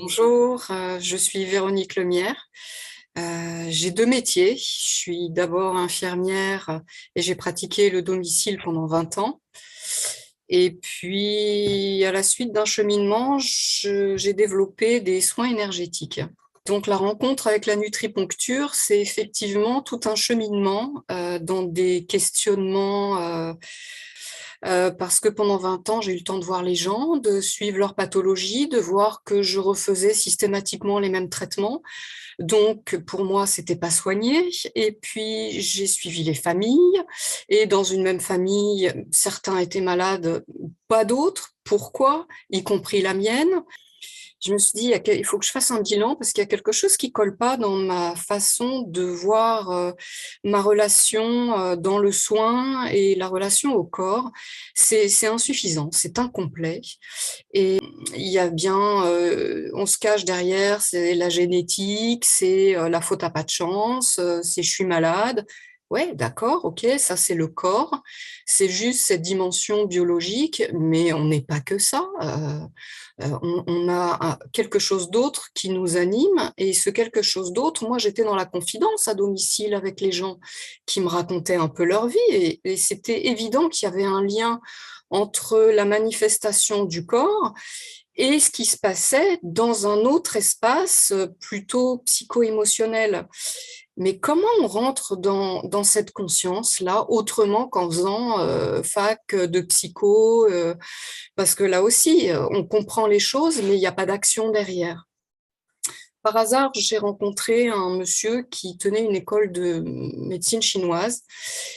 Bonjour, je suis Véronique Lemierre. J'ai deux métiers. Je suis d'abord infirmière et j'ai pratiqué le domicile pendant 20 ans. Et puis, à la suite d'un cheminement, j'ai développé des soins énergétiques. Donc, la rencontre avec la nutriponcture, c'est effectivement tout un cheminement dans des questionnements parce que pendant 20 ans, j'ai eu le temps de voir les gens, de suivre leur pathologie, de voir que je refaisais systématiquement les mêmes traitements. Donc, pour moi, c'était pas soigné. Et puis, j'ai suivi les familles. Et dans une même famille, certains étaient malades, pas d'autres. Pourquoi? Y compris la mienne. Je me suis dit, il faut que je fasse un bilan parce qu'il y a quelque chose qui colle pas dans ma façon de voir ma relation dans le soin et la relation au corps. C'est insuffisant, c'est incomplet. Et il y a bien, on se cache derrière, c'est la génétique, c'est la faute à pas de chance, c'est je suis malade. Ouais, d'accord, ok, ça c'est le corps, c'est juste cette dimension biologique, mais on n'est pas que ça. On a quelque chose d'autre qui nous anime, et ce quelque chose d'autre, moi j'étais dans la confidence à domicile avec les gens qui me racontaient un peu leur vie, et c'était évident qu'il y avait un lien entre la manifestation du corps et ce qui se passait dans un autre espace plutôt psycho-émotionnel. Mais comment on rentre dans cette conscience-là autrement qu'en faisant fac de psycho parce que là aussi, on comprend les choses, mais il n'y a pas d'action derrière. Par hasard, j'ai rencontré un monsieur qui tenait une école de médecine chinoise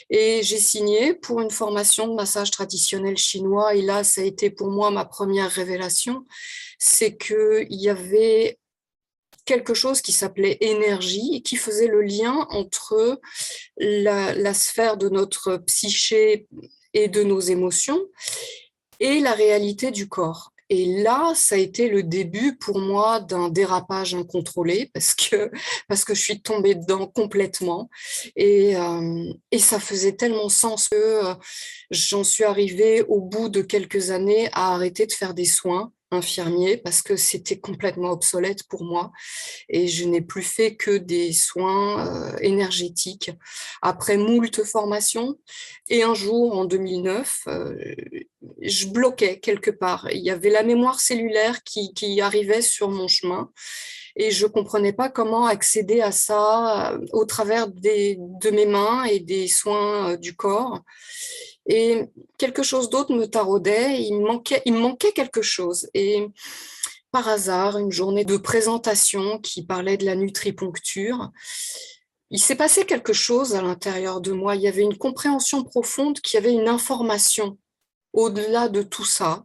et j'ai signé pour une formation de massage traditionnel chinois. Et là, ça a été pour moi ma première révélation, c'est qu'il y avait quelque chose qui s'appelait énergie et qui faisait le lien entre la sphère de notre psyché et de nos émotions et la réalité du corps. Et là, ça a été le début pour moi d'un dérapage incontrôlé parce que je suis tombée dedans complètement. Et ça faisait tellement sens que j'en suis arrivée au bout de quelques années à arrêter de faire des soins infirmiers parce que c'était complètement obsolète pour moi et je n'ai plus fait que des soins énergétiques après moult formations. Et un jour, en 2009, je bloquais quelque part. Il y avait la mémoire cellulaire qui arrivait sur mon chemin et je ne comprenais pas comment accéder à ça au travers de mes mains et des soins du corps. Et quelque chose d'autre me taraudait, il me manquait quelque chose. Et par hasard, une journée de présentation qui parlait de la nutriponcture, il s'est passé quelque chose à l'intérieur de moi. Il y avait une compréhension profonde qu'il y avait une information au-delà de tout ça.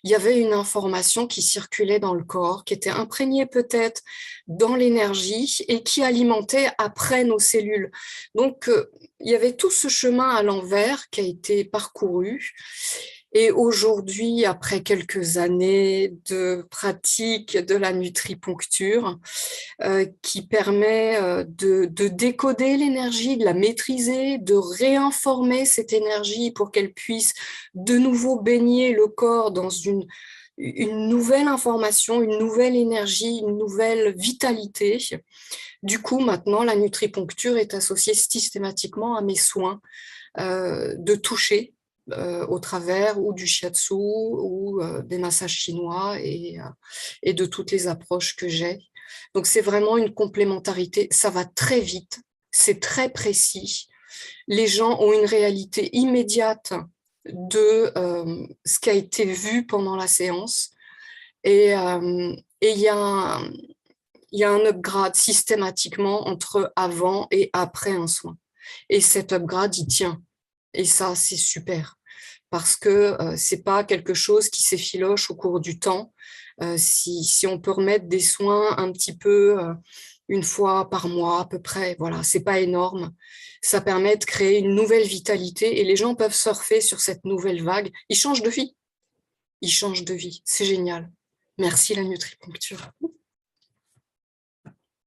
Il y avait une information qui circulait dans le corps, qui était imprégnée peut-être dans l'énergie et qui alimentait après nos cellules. Donc, il y avait tout ce chemin à l'envers qui a été parcouru. Et aujourd'hui, après quelques années de pratique de la nutriponcture, qui permet de décoder l'énergie, de la maîtriser, de réinformer cette énergie pour qu'elle puisse de nouveau baigner le corps dans une nouvelle information, une nouvelle énergie, une nouvelle vitalité. Du coup, maintenant, la nutriponcture est associée systématiquement à mes soins de toucher au travers ou du shiatsu ou des massages chinois et de toutes les approches que j'ai. Donc, c'est vraiment une complémentarité. Ça va très vite, c'est très précis. Les gens ont une réalité immédiate de ce qui a été vu pendant la séance. Et il y a un upgrade systématiquement entre avant et après un soin. Et cet upgrade, il tient. Et ça, c'est super parce que c'est pas quelque chose qui s'effiloche au cours du temps. Si on peut remettre des soins un petit peu une fois par mois à peu près, voilà, c'est pas énorme. Ça permet de créer une nouvelle vitalité et les gens peuvent surfer sur cette nouvelle vague. Ils changent de vie. Ils changent de vie. C'est génial. Merci la nutriponcture.